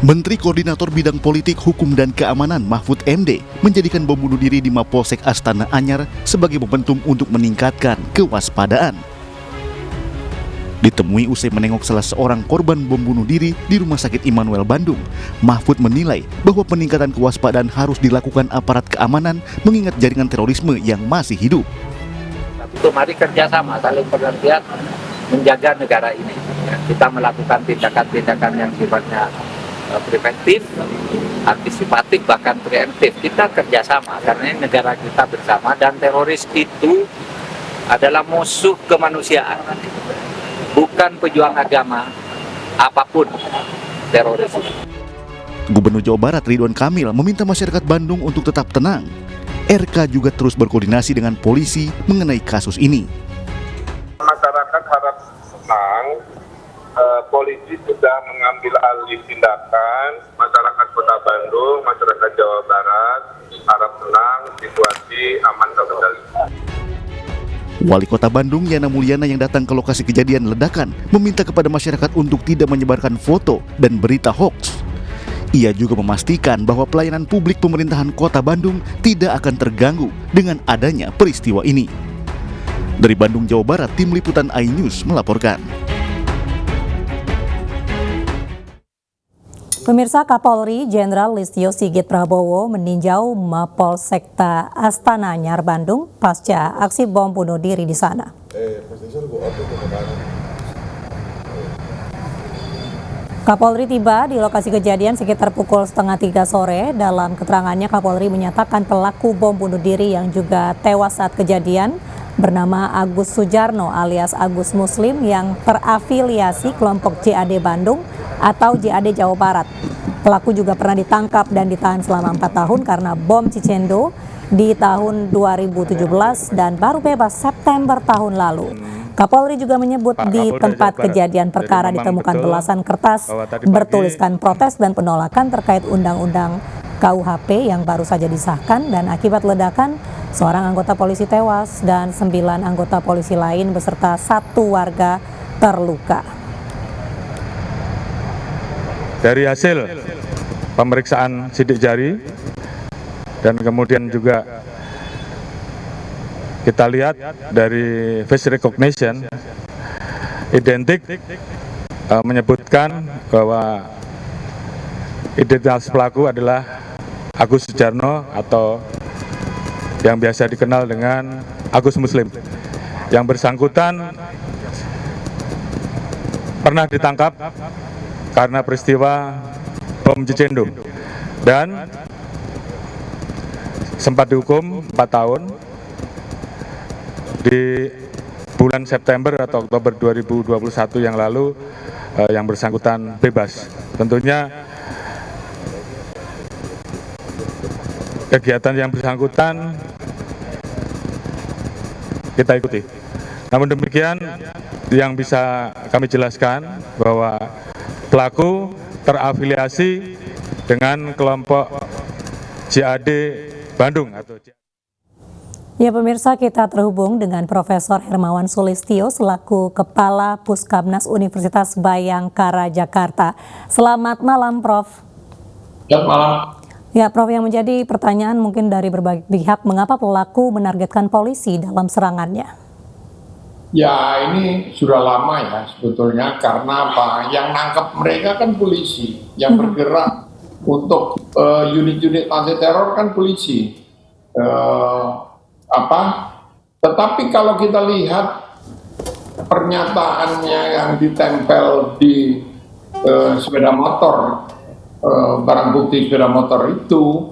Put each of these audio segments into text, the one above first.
Menteri Koordinator Bidang Politik, Hukum dan Keamanan Mahfud MD menjadikan bom bunuh diri di Mapolsek Astana Anyar sebagai momentum untuk meningkatkan kewaspadaan. Ditemui usai menengok salah seorang korban bom bunuh diri di Rumah Sakit Immanuel Bandung, Mahfud menilai bahwa peningkatan kewaspadaan harus dilakukan aparat keamanan mengingat jaringan terorisme yang masih hidup. Itu mari kerjasama, saling pengertian menjaga negara ini. Kita melakukan tindakan-tindakan yang sifatnya preventif, antisipatif, bahkan preemptif. Kita kerjasama karena ini negara kita bersama dan teroris itu adalah musuh kemanusiaan, bukan pejuang agama apapun teroris. Gubernur Jawa Barat Ridwan Kamil meminta masyarakat Bandung untuk tetap tenang. RK juga terus berkoordinasi dengan polisi mengenai kasus ini. Masyarakat harap tenang. Polisi sudah mengambil alih tindakan. Masyarakat Kota Bandung, masyarakat Jawa Barat harap tenang, situasi aman terkendali. Wali Kota Bandung Yana Mulyana yang datang ke lokasi kejadian ledakan meminta kepada masyarakat untuk tidak menyebarkan foto dan berita hoax. Ia juga memastikan bahwa pelayanan publik pemerintahan Kota Bandung tidak akan terganggu dengan adanya peristiwa ini. Dari Bandung, Jawa Barat, Tim Liputan iNews melaporkan. Pemirsa, Kapolri Jenderal Listio Sigit Prabowo meninjau Mapolsekta Astana Anyar Bandung pasca aksi bom bunuh diri di sana. Kapolri tiba di lokasi kejadian sekitar pukul 2:30 sore. Dalam keterangannya, Kapolri menyatakan pelaku bom bunuh diri yang juga tewas saat kejadian bernama Agus Sujarno alias Agus Muslim yang terafiliasi kelompok JAD Bandung atau JAD Jawa Barat. Pelaku juga pernah ditangkap dan ditahan selama 4 tahun karena bom Cicendo di tahun 2017 dan baru bebas September tahun lalu. Kapolri juga menyebut di tempat kejadian perkara ditemukan belasan kertas bertuliskan protes dan penolakan terkait Undang-Undang KUHP yang baru saja disahkan, dan akibat ledakan seorang anggota polisi tewas dan 9 anggota polisi lain beserta 1 warga terluka. Dari hasil pemeriksaan sidik jari dan kemudian juga kita lihat dari face recognition identik menyebutkan bahwa identitas pelaku adalah Agus Sujarno atau yang biasa dikenal dengan Agus Muslim. Yang bersangkutan pernah ditangkap karena peristiwa bom Cicendo dan sempat dihukum 4 tahun. Di bulan September atau Oktober 2021 yang lalu yang bersangkutan bebas. Tentunya kegiatan yang bersangkutan kita ikuti. Namun demikian yang bisa kami jelaskan bahwa pelaku terafiliasi dengan kelompok JAD Bandung atau Ya pemirsa, kita terhubung dengan Profesor Hermawan Sulistyo selaku Kepala Puskabnas Universitas Bayangkara Jakarta. Selamat malam, Prof. Selamat malam. Ya, Prof, yang menjadi pertanyaan mungkin dari berbagai pihak, mengapa pelaku menargetkan polisi dalam serangannya? Ya, ini sudah lama ya sebetulnya, karena apa? Yang nangkep mereka kan polisi, yang bergerak untuk unit-unit anti teror kan polisi. Tetapi kalau kita lihat pernyataannya yang ditempel di sepeda motor, barang bukti sepeda motor itu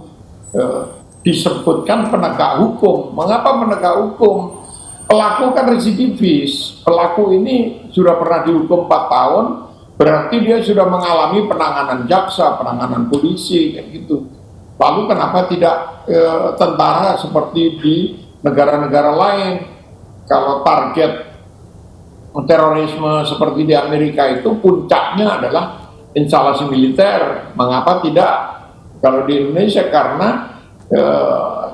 disebutkan penegak hukum. Mengapa penegak hukum? Pelaku kan residivis. Pelaku ini sudah pernah dihukum 4 tahun, berarti dia sudah mengalami penanganan jaksa, penanganan polisi, kayak gitu. Lalu kenapa tidak tentara seperti di negara-negara lain? Kalau target terorisme seperti di Amerika itu puncaknya adalah instalasi militer, mengapa tidak kalau di Indonesia? Karena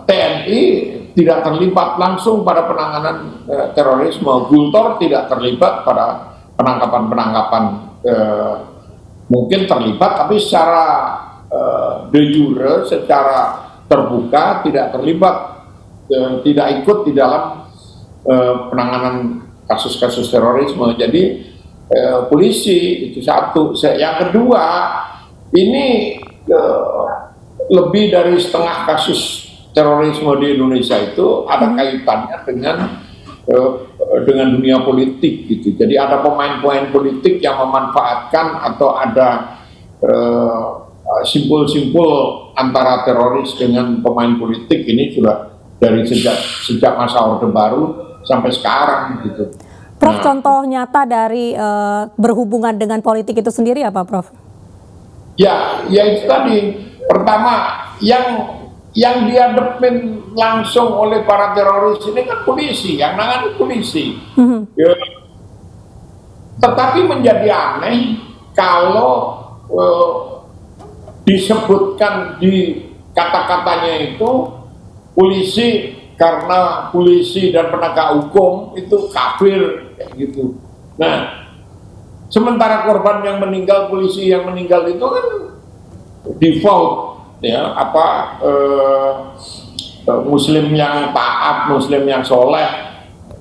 TNI tidak terlibat langsung pada penanganan terorisme, Gultor tidak terlibat pada penangkapan-penangkapan mungkin terlibat, tapi secara de jure, secara terbuka tidak terlibat, tidak ikut di dalam penanganan kasus-kasus terorisme. Jadi polisi itu satu. Yang kedua, ini lebih dari setengah kasus terorisme di Indonesia itu ada kaitannya dengan dunia politik gitu. Jadi ada pemain-pemain politik yang memanfaatkan atau ada simpul-simpul antara teroris dengan pemain politik. Ini sudah dari sejak masa Orde Baru sampai sekarang gitu. Prof, contoh nyata dari berhubungan dengan politik itu sendiri apa, Prof? Ya itu tadi. Pertama, yang dihadapin langsung oleh para teroris ini kan polisi, yang nangani polisi. Ya. Tetapi menjadi aneh kalau disebutkan di kata-katanya itu polisi, karena polisi dan penegak hukum itu kafir kayak gitu. Nah, sementara korban yang meninggal, polisi yang meninggal itu kan default ya, muslim yang taat, muslim yang soleh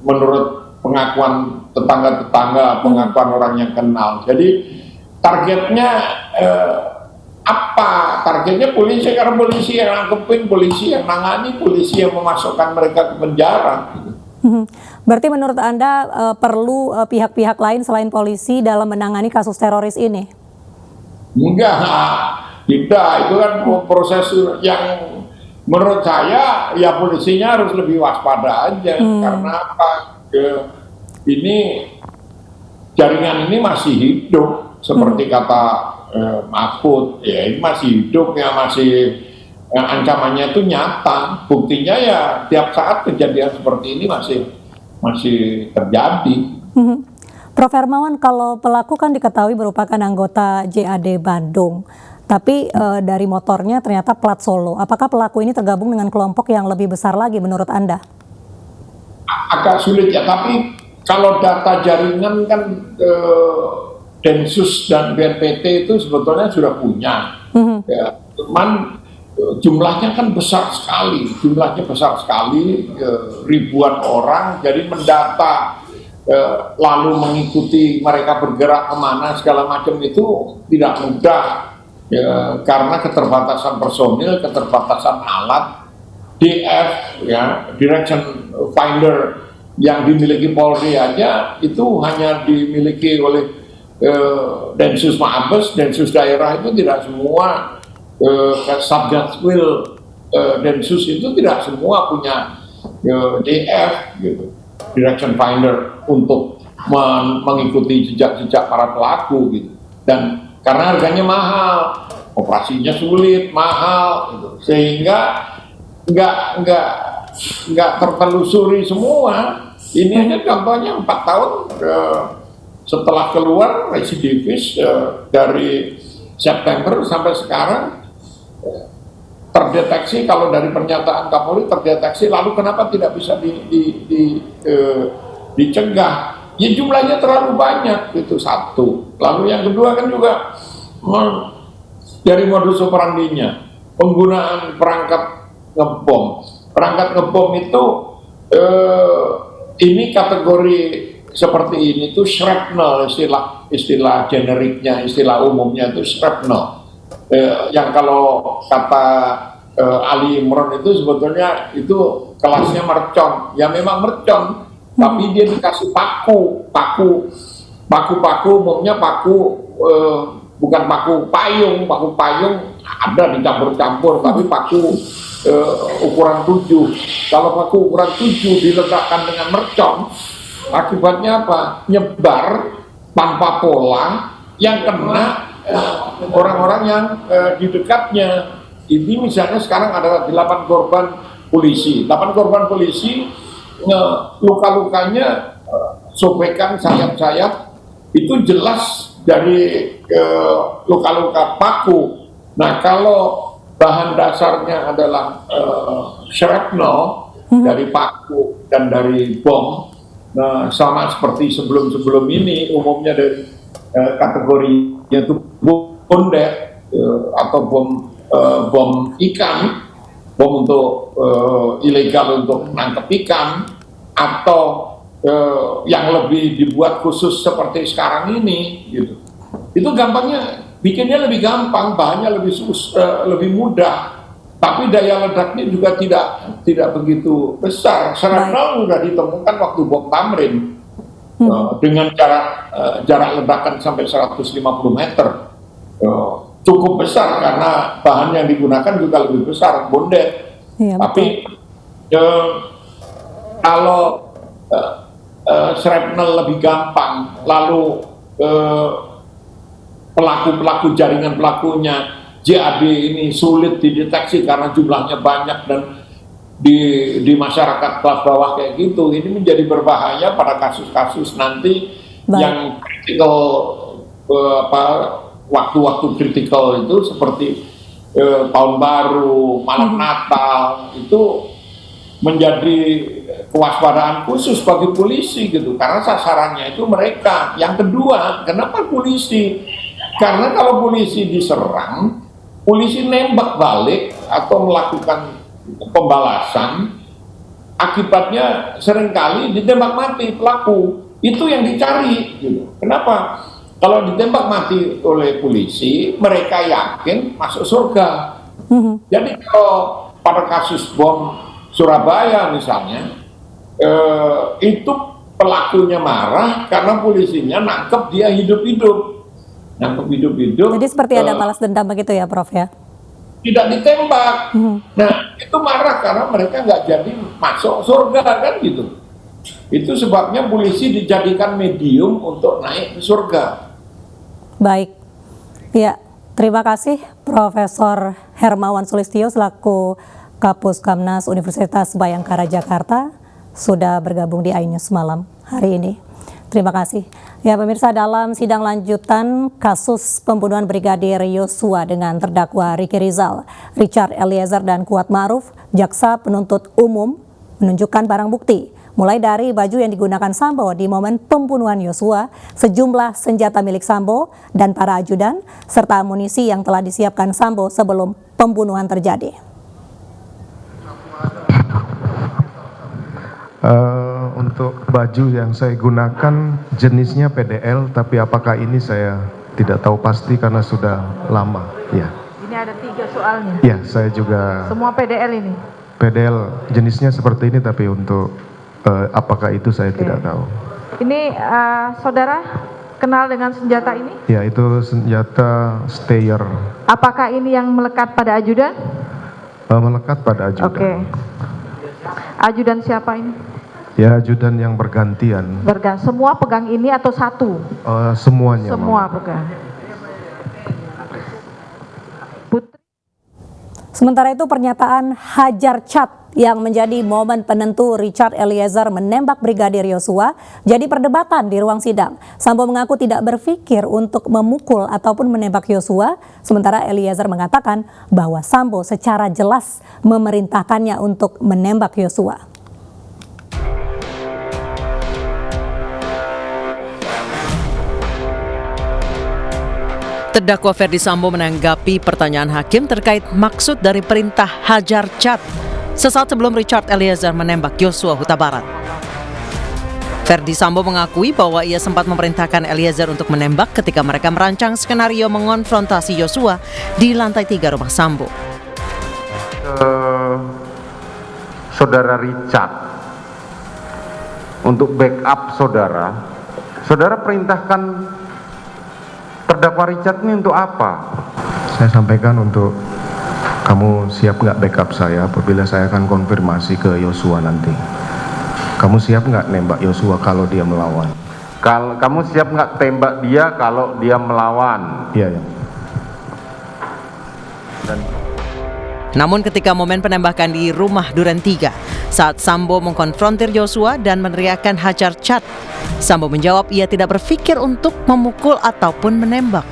menurut pengakuan tetangga-tetangga, pengakuan orang yang kenal. Jadi targetnya apa? Targetnya polisi, karena polisi yang nangkepin, polisi yang nangani, polisi yang memasukkan mereka ke penjara. Berarti menurut Anda perlu pihak-pihak lain selain polisi dalam menangani kasus teroris ini? Enggak, tidak. Itu kan proses yang menurut saya ya polisinya harus lebih waspada aja. Karena apa? Ini jaringan ini masih hidup seperti kata Mahfud, ya ini masih hidup ya, masih ancamannya itu nyata. Buktinya ya tiap saat kejadian seperti ini masih terjadi. Prof Hermawan, kalau pelaku kan diketahui merupakan anggota JAD Bandung, tapi dari motornya ternyata plat Solo. Apakah pelaku ini tergabung dengan kelompok yang lebih besar lagi menurut Anda? Agak sulit ya, tapi kalau data jaringan kan Densus dan BNPT itu sebetulnya sudah punya, ya, cuman jumlahnya kan besar sekali, ribuan orang, jadi mendata lalu mengikuti mereka bergerak kemana segala macam itu tidak mudah, ya, karena keterbatasan personil, keterbatasan alat. DF, ya, Direction Finder yang dimiliki Polri aja itu hanya dimiliki oleh Densus Mabes, Densus daerah itu tidak semua, Satgaswil Densus itu tidak semua punya DF gitu, Direction Finder, untuk mengikuti jejak-jejak para pelaku gitu. Dan karena harganya mahal, operasinya sulit, mahal gitu, sehingga nggak tertelusuri semua. Ini aja contohnya 4 tahun setelah keluar residivis, dari September sampai sekarang terdeteksi. Kalau dari pernyataan Kapolri terdeteksi, lalu kenapa tidak bisa dicegah? Ya jumlahnya terlalu banyak, itu satu. Lalu yang kedua kan juga dari modus operandinya, penggunaan perangkat ngebom. Perangkat ngebom itu ini kategori seperti ini tuh shrapnel, istilah generiknya, istilah umumnya itu shrapnel. Yang kalau kata Ali Imron itu sebetulnya itu kelasnya mercon. Ya memang mercon, tapi dia dikasih paku umumnya bukan paku payung ada dicampur-campur, tapi paku ukuran 7. Kalau paku ukuran 7 diletakkan dengan mercon, akibatnya apa? Nyebar tanpa pola yang kena orang-orang yang di dekatnya. Ini misalnya sekarang ada 8 korban polisi. 8 korban polisi, luka-lukanya sobekan sayap-sayap, itu jelas dari luka-luka paku. Nah, kalau bahan dasarnya adalah shrapnel dari paku dan dari bom, nah sama seperti sebelum-sebelum ini, umumnya dari kategorinya itu bondet atau bom ikan, bom untuk ilegal untuk nangkep ikan, atau yang lebih dibuat khusus seperti sekarang ini, gitu. Itu gampangnya, bikinnya lebih gampang, bahannya lebih mudah, tapi daya ledaknya juga tidak begitu besar. Shrapnel sudah ditemukan waktu bom Tamrin dengan jarak ledakan sampai 150 meter. Cukup besar karena bahan yang digunakan juga lebih besar, bondet. Iya, tapi kalau shrapnel lebih gampang, lalu pelaku jaringan pelakunya JAD ini sulit dideteksi karena jumlahnya banyak dan di masyarakat kelas bawah kayak gitu, ini menjadi berbahaya pada kasus-kasus nanti yang kritikal, waktu-waktu kritikal itu seperti tahun baru, malam Natal, itu menjadi kewaspadaan khusus bagi polisi gitu, karena sasarannya itu mereka. Yang kedua, kenapa polisi? Karena kalau polisi diserang, polisi nembak balik atau melakukan pembalasan, akibatnya seringkali ditembak mati pelaku. Itu yang dicari gitu. Kenapa? Kalau ditembak mati oleh polisi, mereka yakin masuk surga. Jadi kalau pada kasus bom Surabaya misalnya, itu pelakunya marah karena polisinya nangkep dia hidup-hidup. Jadi seperti ada balas dendam begitu ya, Prof ya? Tidak ditembak. Nah, itu marah karena mereka nggak jadi masuk surga kan gitu. Itu sebabnya polisi dijadikan medium untuk naik ke surga. Baik, ya terima kasih Profesor Hermawan Sulistyo selaku Kapus Kamnas Universitas Bayangkara Jakarta sudah bergabung di iNews malam hari ini. Terima kasih. Ya pemirsa, dalam sidang lanjutan kasus pembunuhan Brigadir Yosua dengan terdakwa Ricky Rizal, Richard Eliezer dan Kuat Ma'ruf, jaksa penuntut umum menunjukkan barang bukti mulai dari baju yang digunakan Sambo di momen pembunuhan Yosua, sejumlah senjata milik Sambo dan para ajudan, serta amunisi yang telah disiapkan Sambo sebelum pembunuhan terjadi. Untuk baju yang saya gunakan jenisnya PDL, tapi apakah ini saya tidak tahu pasti karena sudah lama. Ya. Ini ada 3 soalnya. Ya, saya juga. Semua PDL ini. PDL jenisnya seperti ini, tapi untuk apakah itu saya tidak tahu. Ini saudara kenal dengan senjata ini? Ya, itu senjata Steyr. Apakah ini yang melekat pada ajudan? Melekat pada ajudan. Oke. Ajudan siapa ini? Ya, ajudan yang bergantian. Semua pegang ini atau satu? Semuanya. Semua pegang. Sementara itu pernyataan Hajar Cat yang menjadi momen penentu Richard Eliezer menembak Brigadir Yosua jadi perdebatan di ruang sidang. Sambo mengaku tidak berpikir untuk memukul ataupun menembak Yosua, sementara Eliezer mengatakan bahwa Sambo secara jelas memerintahkannya untuk menembak Yosua. Terdakwa Ferdi Sambo menanggapi pertanyaan hakim terkait maksud dari perintah Hajar Cat sesaat sebelum Richard Eliezer menembak Yosua Huta Barat. Ferdi Sambo mengakui bahwa ia sempat memerintahkan Eliezer untuk menembak ketika mereka merancang skenario mengonfrontasi Yosua di lantai 3 rumah Sambo. Saudara Richard, untuk backup saudara perintahkan terdakwa Richard ini untuk apa? Saya sampaikan untuk kamu siap nggak backup saya apabila saya akan konfirmasi ke Yosua nanti. Kamu siap nggak nembak Yosua kalau dia melawan? Kalau kamu siap nggak tembak dia kalau dia melawan? Iya, ya. Namun ketika momen penembakan di rumah Duren 3, saat Sambo mengkonfrontir Yosua dan meneriakkan Hajar Cat, Sambo menjawab ia tidak berpikir untuk memukul ataupun menembak.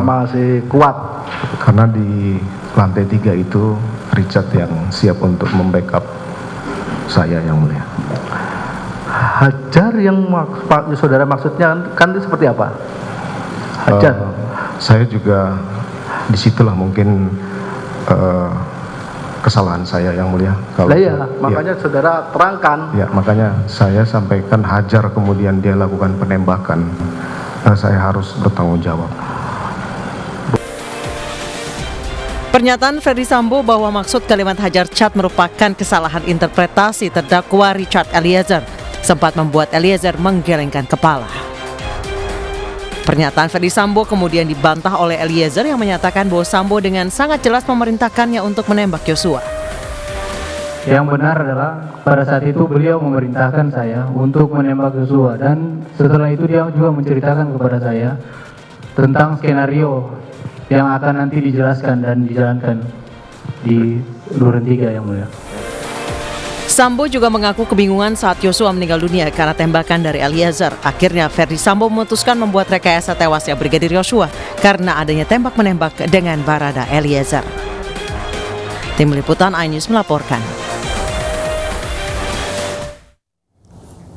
Masih kuat karena di lantai 3 itu Richard yang siap untuk membackup saya, yang mulia. Hajar yang saudara maksudnya kan itu seperti apa? Hajar. Saya juga disitulah mungkin kesalahan saya yang mulia. Makanya saudara terangkan. Ya, makanya saya sampaikan hajar kemudian dia lakukan penembakan. Saya harus bertanggung jawab. Pernyataan Ferdi Sambo bahwa maksud kalimat hajar cat merupakan kesalahan interpretasi terdakwa Richard Eliezer sempat membuat Eliezer menggelengkan kepala. Pernyataan Ferdi Sambo kemudian dibantah oleh Eliezer yang menyatakan bahwa Sambo dengan sangat jelas memerintahkannya untuk menembak Yosua. Yang benar adalah pada saat itu beliau memerintahkan saya untuk menembak Yosua, dan setelah itu dia juga menceritakan kepada saya tentang skenario yang akan nanti dijelaskan dan dijalankan di Duren 3 yang mulia. Sambo juga mengaku kebingungan saat Yosua meninggal dunia karena tembakan dari Eliezer. Akhirnya Ferdi Sambo memutuskan membuat rekayasa tewasnya Brigadir Yosua karena adanya tembak-menembak dengan Barada Eliezer. Tim Liputan iNews melaporkan.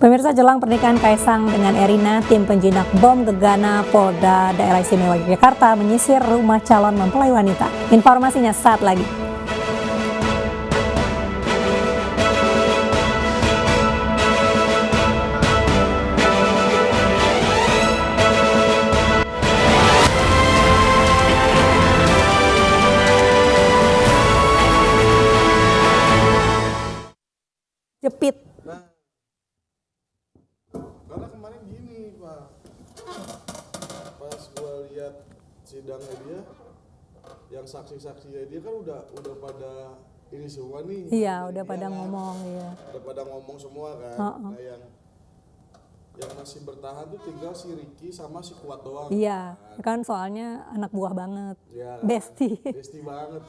Pemirsa, jelang pernikahan Kaisang dengan Erina, tim penjinak bom gegana Polda Daerah Istimewa Yogyakarta menyisir rumah calon mempelai wanita. Informasinya saat lagi. Jepit. Karena kemarin gini Pak, pas gua lihat sidangnya dia, yang saksi-saksinya dia kan udah pada ini semua nih. Iya, udah pada ngomong ya. Udah pada ngomong semua kan. Nah yang masih bertahan tuh tinggal si Ricky sama si Kuat doang. Iya, kan soalnya anak buah banget. Ya, Besti banget kan.